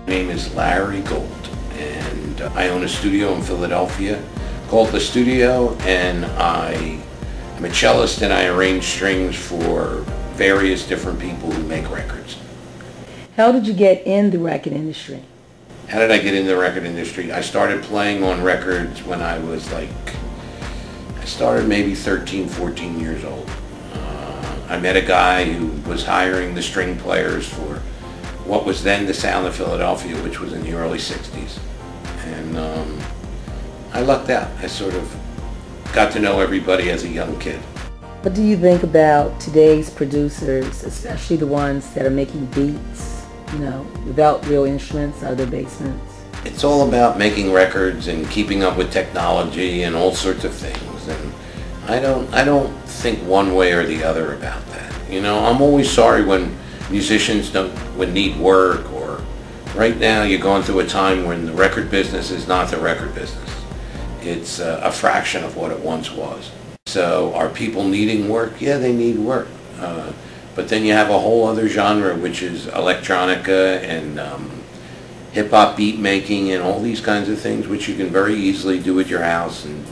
My name is Larry Gold, and I own a studio in Philadelphia called The Studio, and I'm a cellist and I arrange strings for various different people who make records. How did you get in the record industry? How did I get in the record industry? I started playing on records when I was I started maybe 13, 14 years old. I met a guy who was hiring the string players for what was then the Sound of Philadelphia, which was in the early 60s. And I lucked out. I sort of got to know everybody as a young kid. What do you think about today's producers, especially the ones that are making beats, without real instruments out of their basements? It's all about making records and keeping up with technology and all sorts of things. And I don't think one way or the other about that. I'm always sorry when musicians would need work, or right now you're going through a time when the record business is not the record business. It's a fraction of what it once was. So are people needing work? Yeah, they need work. But then you have a whole other genre, which is electronica and hip-hop beat making and all these kinds of things, which you can very easily do at your house and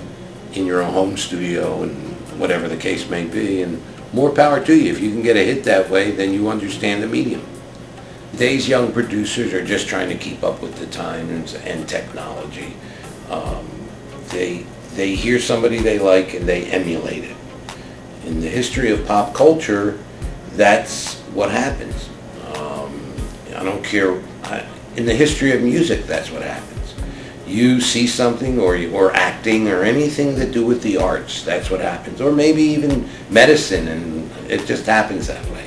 in your own home studio and whatever the case may be. And more power to you. If you can get a hit that way, then you understand the medium. Today's young producers are just trying to keep up with the times and technology. They hear somebody they like and they emulate it. In the history of pop culture, that's what happens. I don't care. In the history of music, that's what happens. You see something, or acting, or anything to do with the arts, that's what happens. Or maybe even medicine, and it just happens that way.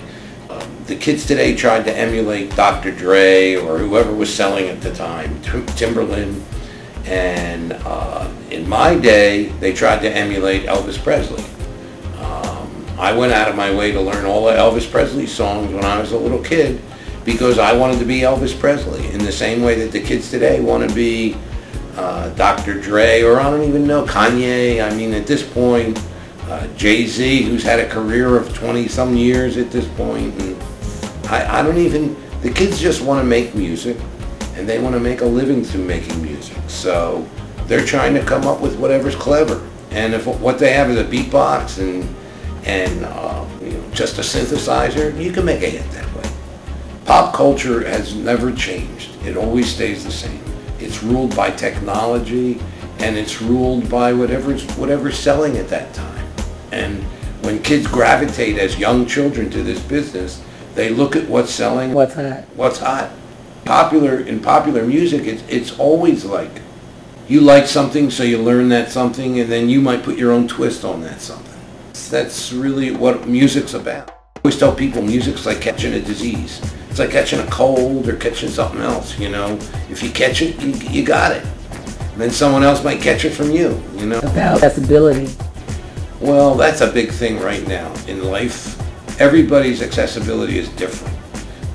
The kids today tried to emulate Dr. Dre or whoever was selling at the time, Timberland. And in my day, they tried to emulate Elvis Presley. I went out of my way to learn all of Elvis Presley songs when I was a little kid because I wanted to be Elvis Presley in the same way that the kids today want to be Dr. Dre, or I don't even know, Kanye. I mean, at this point, Jay-Z, who's had a career of 20-some years at this point. And I don't even, the kids just want to make music, and they want to make a living through making music. So they're trying to come up with whatever's clever. And if what they have is a beatbox and just a synthesizer, you can make a hit that way. Pop culture has never changed. It always stays the same. It's ruled by technology, and it's ruled by whatever's selling at that time. And when kids gravitate as young children to this business, they look at what's selling. What's hot? What's hot. In popular music, it's always like you like something, so you learn that something, and then you might put your own twist on that something. That's really what music's about. I always tell people music's like catching a disease. It's like catching a cold or catching something else, If you catch it, you got it. And then someone else might catch it from you, About accessibility. Well, that's a big thing right now in life. Everybody's accessibility is different.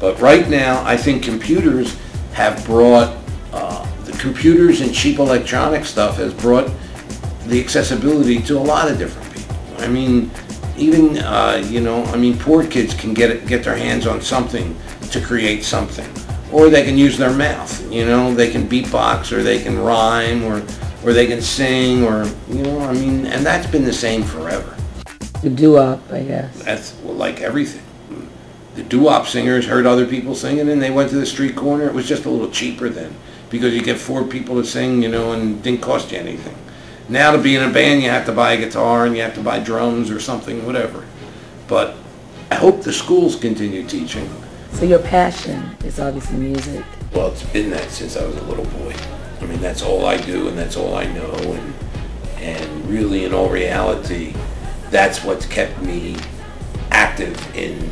But right now, I think computers have brought, the computers and cheap electronic stuff has brought the accessibility to a lot of different people. I mean, even, poor kids can get their hands on something to create something. Or they can use their mouth, they can beatbox, or they can rhyme, or they can sing, or, and that's been the same forever. The doo-wop, I guess. That's like everything. The doo-wop singers heard other people singing and they went to the street corner. It was just a little cheaper then because you get 4 people to sing, and it didn't cost you anything. Now to be in a band, you have to buy a guitar and you have to buy drums or something, whatever. But I hope the schools continue teaching. So your passion is obviously music. Well, it's been that since I was a little boy. I mean, that's all I do and that's all I know. And really, in all reality, that's what's kept me active in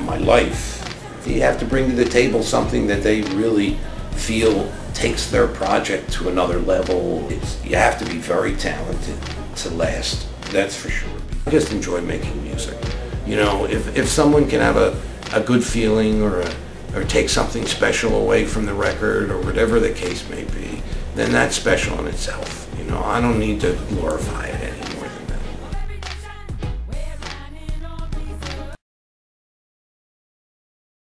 my life. You have to bring to the table something that they really feel takes their project to another level. You have to be very talented to last, that's for sure. I just enjoy making music. If someone can have a good feeling or take something special away from the record or whatever the case may be, then that's special in itself. I don't need to glorify it.